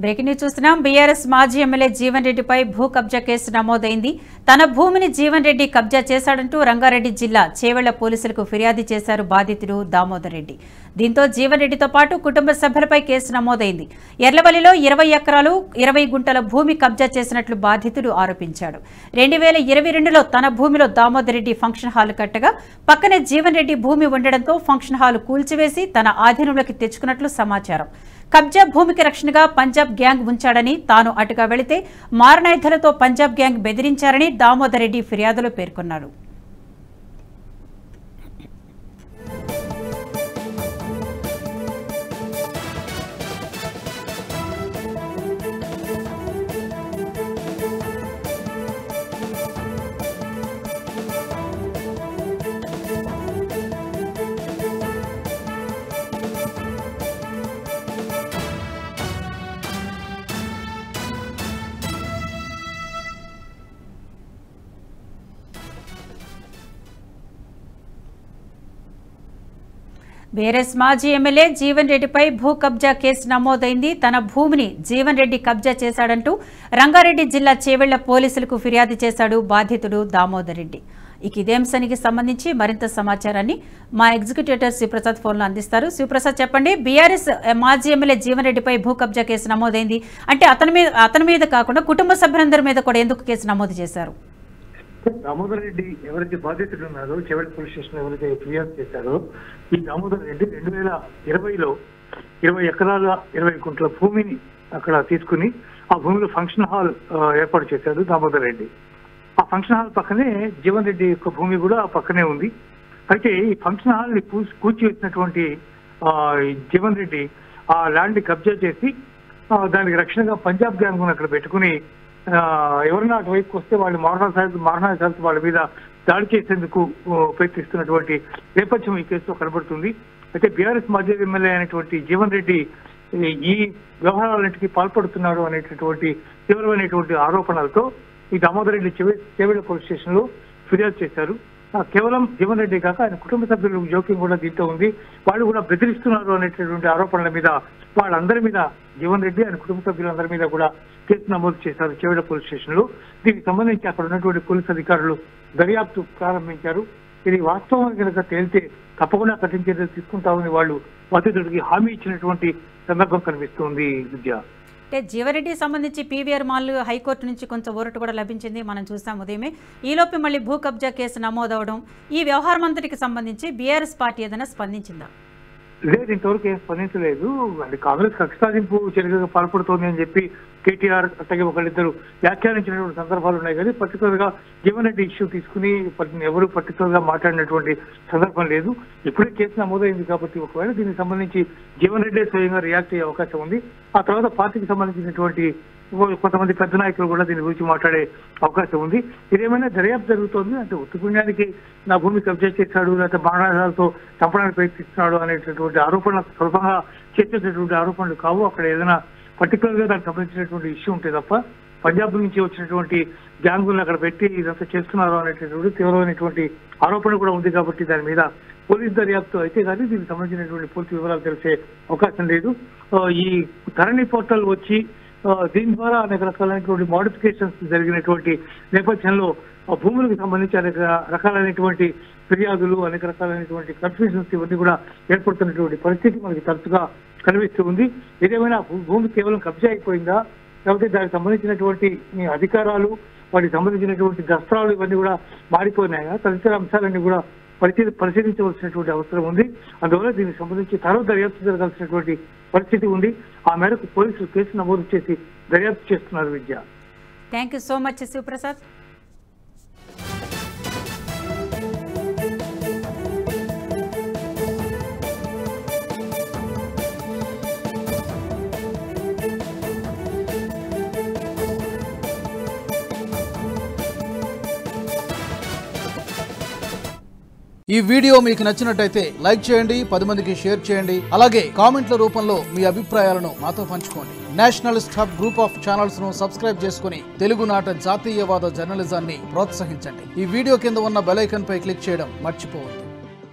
Breaking news చూస్తున్నాం. BRS మాజీ MLA Jeevan రెడ్డిపై భూ కబ్జా కేసు నమోదైంది. తన భూమిని జీవన్ రెడ్డి కబ్జా చేశాడంటూ రంగారెడ్డి జిల్లా చేవెళ్ల పోలీసులకు ఫిర్యాదు చేశారు బాధితుడు దామోదర్ రెడ్డి. దీంతో జీవన్ రెడ్డితో పాటు కుటుంబ సభ్యులపై కేసు నమోదైంది. ఎర్లవల్లిలో 20 ఎకరాలు 20 గుంటల భూమి కబ్జా చేసినట్లు బాధితుడు ఆరోపించాడు. 2022లో తన భూమిలో దామోదర్ రెడ్డి ఫంక్షన్ హాల్ కట్టగా పక్కనే జీవన్ రెడ్డి భూమి ఉండడంతో ఫంక్షన్ హాల్ కూల్చివేసి తన ఆధీనంలోకి తెచ్చుకున్నట్లు సమాచారం. కబ్జా భూమికి రక్షణగా పంజాబ్ గ్యాంగ్ ఉంచాడని, తాను అటుగా వెళితే మారణాయుధాలతో పంజాబ్ గ్యాంగ్ బెదిరించారని దామోదర్ రెడ్డి ఫిర్యాదులో పేర్కొన్నారు. బీఆర్ఎస్ మాజీ ఎమ్మెల్యే జీవన్ రెడ్డిపై భూ కబ్జా కేసు నమోదైంది. తన భూమిని జీవన్ రెడ్డి కబ్జా చేశాడంటూ రంగారెడ్డి జిల్లా చేవెళ్ల పోలీసులకు ఫిర్యాదు చేశాడు బాధితుడు దామోదర్ రెడ్డి. ఇదే అంశానికి సంబంధించి మరింత సమాచారాన్ని మా ఎగ్జిక్యూటివ్ శివప్రసాద్ ఫోన్లో అందిస్తారు. శివప్రసాద్, చెప్పండి. బీఆర్ఎస్ మాజీ ఎమ్మెల్యే జీవన్ రెడ్డిపై భూ కబ్జా కేసు నమోదైంది అంటే అతని మీద కాకుండా కుటుంబ సభ్యులందరి మీద కూడా ఎందుకు కేసు నమోదు చేశారు? దామోదర్ రెడ్డి ఎవరైతే బాధితులు ఉన్నారో, చేవెళ్ల పోలీస్ స్టేషన్ ఎవరైతే ఫిర్యాదు చేశారో, ఈ దామోదర్ రెడ్డి 2020లో 20 ఎకరాల 20 గుంటల భూమిని అక్కడ తీసుకుని ఆ భూమిలో ఫంక్షన్ హాల్ ఏర్పాటు చేశాడు దామోదర్ రెడ్డి. ఆ ఫంక్షన్ హాల్ పక్కనే జీవన్ రెడ్డి యొక్క భూమి కూడా పక్కనే ఉంది. అయితే ఈ ఫంక్షన్ హాల్ ని కూల్చివేసినటువంటి జీవన్ రెడ్డి ఆ ల్యాండ్ ని కబ్జా చేసి దానికి రక్షణగా పంజాబ్ గ్యాంగ్ అక్కడ పెట్టుకుని ఎవరైనా అటువైపుకి వస్తే వాళ్ళు మారణాయుధాలతో వాళ్ళ మీద దాడి చేసేందుకు ప్రయత్నిస్తున్నటువంటి నేపథ్యం ఈ కేసులో కనబడుతుంది. అయితే బీఆర్ఎస్ మాజీ ఎమ్మెల్యే అయినటువంటి జీవన్ రెడ్డి ఈ వ్యవహారాలన్నింటికి పాల్పడుతున్నాడు అనేటటువంటి తీవ్రమైనటువంటి ఆరోపణలతో ఈ దామోదర్ రెడ్డి చేవెళ్ల పోలీస్ స్టేషన్ లో ఫిర్యాదు చేశారు. కేవలం జీవన్ రెడ్డి కాక ఆయన కుటుంబ సభ్యుల జోక్యం కూడా దీంతో ఉంది. వాళ్ళు కూడా బెదిరిస్తున్నారు అనేటటువంటి ఆరోపణల మీద వాళ్ళందరి మీద జీవన్ రెడ్డి ఆయన కుటుంబ సభ్యులందరి మీద కూడా కేసు నమోదు చేశారు చేవెళ్ల పోలీస్ స్టేషన్ లో. దీనికి సంబంధించి అక్కడ ఉన్నటువంటి పోలీసు అధికారులు దర్యాప్తు ప్రారంభించారు. ఇది వాస్తవం కనుక తేలితే తప్పకుండా కఠిన చర్యలు తీసుకుంటామని వాళ్ళు బాధితుడికి హామీ ఇచ్చినటువంటి సందర్భం కనిపిస్తుంది. విద్య అంటే జీవరెడ్డికి సంబంధించి పీవీఆర్ మాల్ హైకోర్టు నుంచి కొంచెం ఊరట కూడా లభించింది, మనం చూసాం ఉదయమే. ఈలోపు మళ్ళీ భూ కబ్జా కేసు నమోదవడం, ఈ వ్యవహారం అంతటికి సంబంధించి బీఆర్ఎస్ పార్టీ ఏదైనా స్పందించిందా? లేదు, ఇంతవరకు ఏం స్పందించలేదు. అంటే కాంగ్రెస్ కక్ష సాధింపు చర్యగా పాల్పడుతోంది అని చెప్పి కేటీఆర్ అట్లాగే ఒకళ్ళిద్దరు వ్యాఖ్యానించినటువంటి సందర్భాలు ఉన్నాయి. కానీ పర్టికులర్ గా జీవన్ రెడ్డి ఇష్యూ తీసుకుని ఎవరు పర్టికులర్ గా మాట్లాడినటువంటి సందర్భం లేదు. ఇప్పుడే కేసు నమోదైంది కాబట్టి ఒకవేళ దీనికి సంబంధించి జీవన్ రెడ్డి స్వయంగా రియాక్ట్ అయ్యే అవకాశం ఉంది. ఆ తర్వాత పార్టీకి సంబంధించినటువంటి కొంతమంది పెద్ద నాయకులు కూడా దీని గురించి మాట్లాడే అవకాశం ఉంది. ఇదేమైనా దర్యాప్తు జరుగుతోంది అంటే ఉత్తుపుణ్యానికి నా భూమి కబ్జా చేశాడు లేకపోతే మారణాయుధాలతో చంపడానికి ప్రయత్నిస్తున్నాడు అనేటటువంటి ఆరోపణలు స్వల్పంగా చేసేటటువంటి ఆరోపణలు కావు. అక్కడ ఏదైనా పర్టికులర్ గా దానికి సంబంధించినటువంటి ఇష్యూ ఉంటే తప్ప పంజాబ్ నుంచి వచ్చినటువంటి గ్యాంగులను అక్కడ పెట్టి ఇదంతా చేస్తున్నారు అనేటటువంటి తీవ్రమైనటువంటి ఆరోపణ కూడా ఉంది. కాబట్టి దాని మీద పోలీస్ దర్యాప్తు అయితే కానీ దీనికి సంబంధించినటువంటి పూర్తి వివరాలు తెలిసే అవకాశం లేదు. ఈ ధరణి పోర్టల్ వచ్చి దీని ద్వారా అనేక రకాలైనటువంటి మోడిఫికేషన్స్ జరిగినటువంటి నేపథ్యంలో భూములకు సంబంధించి అనేక రకాలైనటువంటి ఫిర్యాదులు, అనేక రకాలైనటువంటి కన్ఫ్యూజన్స్ ఇవన్నీ కూడా ఏర్పడుతున్నటువంటి పరిస్థితి మనకి తరచుగా కనిపిస్తూ ఉంది. ఏదేమైనా భూమి కేవలం కబ్జా అయిపోయిందా, లేకపోతే దానికి సంబంధించినటువంటి అధికారాలు, వాటికి సంబంధించినటువంటి దస్త్రాలు ఇవన్నీ కూడా మారిపోయినాయా, తదితర అంశాలన్నీ కూడా పరిశీలించవలసినటువంటి అవసరం ఉంది. అందువల్ల దీనికి సంబంధించి దర్యాప్తు జరగాల్సినటువంటి పరిస్థితి ఉంది. ఆ మేరకు పోలీసులు కేసు నమోదు చేసి దర్యాప్తు చేస్తున్నారు. Vidya, thank you so much Shivaprasad. ఈ వీడియో మీకు నచ్చినట్టయితే లైక్ చేయండి, 10 మందికి షేర్ చేయండి. అలాగే కామెంట్ల రూపంలో మీ అభిప్రాయాలను మాతో పంచుకోండి. Nationalist hub group of channels ను సబ్స్క్రైబ్ చేసుకుని తెలుగునాట జాతీయవాద జర్నలిజాన్ని ప్రోత్సహించండి. ఈ వీడియో కింద ఉన్న బెల్ ఐకాన్ పై క్లిక్ చేయడం మర్చిపోవద్దు.